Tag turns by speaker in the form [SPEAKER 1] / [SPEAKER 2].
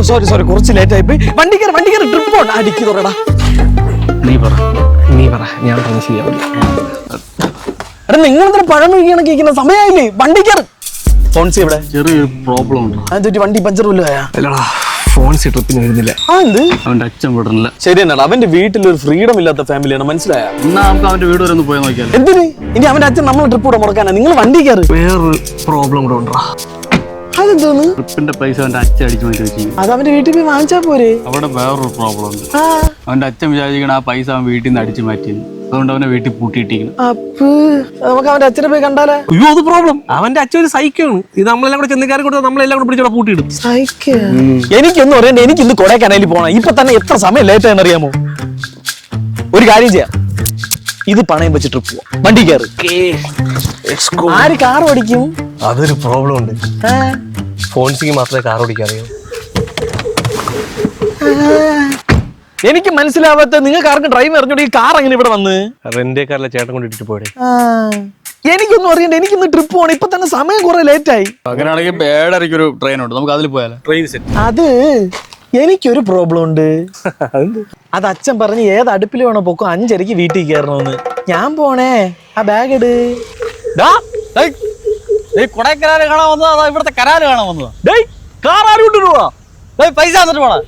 [SPEAKER 1] Sorry കുറച്ച് late ആയി പോയി. വണ്ടിക്കാർ ട്രിപ്പ് ഉണ്ട്. അടിക്ക് തുറടാ. നീ പറ ഞാൻ പറഞ്ഞ ശരിയാവില്ല. എടാ നിങ്ങൾ എന്തിനാ പഴം വീണ സമയമായില്ലേ? വണ്ടിക്കാർ ഫോൺസി ഇവിടെ
[SPEAKER 2] ചെറിയൊരു പ്രോബ്ലം ഉണ്ട്.
[SPEAKER 1] അതെന്തൊരു വണ്ടി പഞ്ചർ വല്ലതാ? ഫോൺസി ട്രിപ്പിന് വരുന്നില്ല.
[SPEAKER 2] അവന്റെ അച്ഛൻ വിടണില്ല.
[SPEAKER 1] ശരി എന്നാ അവന്റെ വീട്ടിലൊരു ഫ്രീഡം ഇല്ലാത്ത ഫാമിലിയാണ്, മനസ്സിലായ?
[SPEAKER 2] എന്നാ നമുക്ക് അവന്റെ വീട് വരെ ഒന്ന് പോയി നോക്കിയാലോ?
[SPEAKER 1] എന്തിന്? ഇനി അവന്റെ അച്ഛൻ നമ്മളെ ട്രിപ്പ് കൂടെ മുടക്കാനാ? നിങ്ങൾ വണ്ടി കയറി. വേറൊരു പ്രോബ്ലം കൂടെ ഉണ്ടാ. അതെന്തോന്ന്?
[SPEAKER 2] ട്രിപ്പിന്റെ പൈസ അവന്റെ അച്ഛൻ അടിച്ചു മാറ്റി വെച്ചു.
[SPEAKER 1] അത് അവന്റെ വീട്ടിൽ പോയി വാങ്ങിച്ചാ പോരെ?
[SPEAKER 2] അവിടെ വേറൊരു പ്രോബ്ലം ഉണ്ട്. അവന്റെ അച്ഛൻ വിചാരിക്കണ ആ പൈസ അവൻ വീട്ടിൽ നിന്ന് അടിച്ചു മാറ്റിയെന്ന്. അതുകൊണ്ട് അവനെ വീട്ടിൽ പൂട്ടിയിട്ടിരിക്കണം.
[SPEAKER 1] അപ്പൊ നമുക്ക് അവന്റെ അച്ഛനെ പോയി കണ്ടാലേ?
[SPEAKER 3] അയ്യോ അത് പ്രോബ്ലം. അവന്റെ അച്ഛൻ ഒരു സൈക്കോണ്. ഇത് നമ്മളെല്ലാം കൂടെ ചെന്നക്കാരെ കൊടുത്താൽ നമ്മളെല്ലാം കൂടെ പിടിച്ചോടെ പൂട്ടിയിടും.
[SPEAKER 1] സൈക്കോ? എനിക്കൊന്നും അറിയണ്ട. എനിക്കിന്ന് കൊടൈക്കനാലിൽ പോണം. ഇപ്പൊ തന്നെ എത്ര സമയം ലേറ്റ് ആയെന്ന് അറിയാമോ? ഒരു കാര്യം ചെയ്യാം, ഇത് പണയം വെച്ച് ട്രിപ്പ് പോവാം. വണ്ടി കയറി. ആര് കാർ ഓടിക്കും?
[SPEAKER 3] അതൊരു പ്രോബ്ലം ഉണ്ട്. ഫോൺസിക്ക് മാത്രമേ കാർ ഓടിക്കാൻ അറിയൂ.
[SPEAKER 1] എനിക്ക് മനസ്സിലാവാത്ത നിങ്ങൾക്ക് ആർക്കും ഡ്രൈവ് അറിഞ്ഞോണ്ട് ഈ കാർ എങ്ങനെ ഇവിടെ വന്ന്?
[SPEAKER 3] റെന്റെ കാറിലെ ചേട്ടൻ കൊണ്ടിട്ട് പോടെ.
[SPEAKER 1] എനിക്കൊന്നും അറിയണ്ട. എനിക്കിന്ന് ട്രിപ്പ് പോകണം. ഇപ്പൊ തന്നെ സമയം കുറെ ലേറ്റ് ആയി.
[SPEAKER 2] അങ്ങനെയാണെങ്കിൽ 7:30 ഒരു ട്രെയിൻ ഉണ്ട്, നമുക്ക് അതിൽ പോയാലോ?
[SPEAKER 3] Train set.
[SPEAKER 1] അത് എനിക്കൊരു പ്രോബ്ലം ഉണ്ട്. അത് അച്ഛൻ പറഞ്ഞ് ഏത് അടുപ്പിൽ വേണോ പൊക്കോ 5:30 വീട്ടിൽ കയറണമെന്ന്. ഞാൻ പോണേ. ആ ബാഗ് ഇട്.
[SPEAKER 2] കൊടൈക്കനാല് കാണാൻ വന്നതാ, ഇവിടുത്തെ കനാല് കാണാൻ വന്നതാ.
[SPEAKER 1] കാർ ആരും കൊണ്ടുപോവാ.
[SPEAKER 2] പൈസ തന്നിട്ട് പോടാ.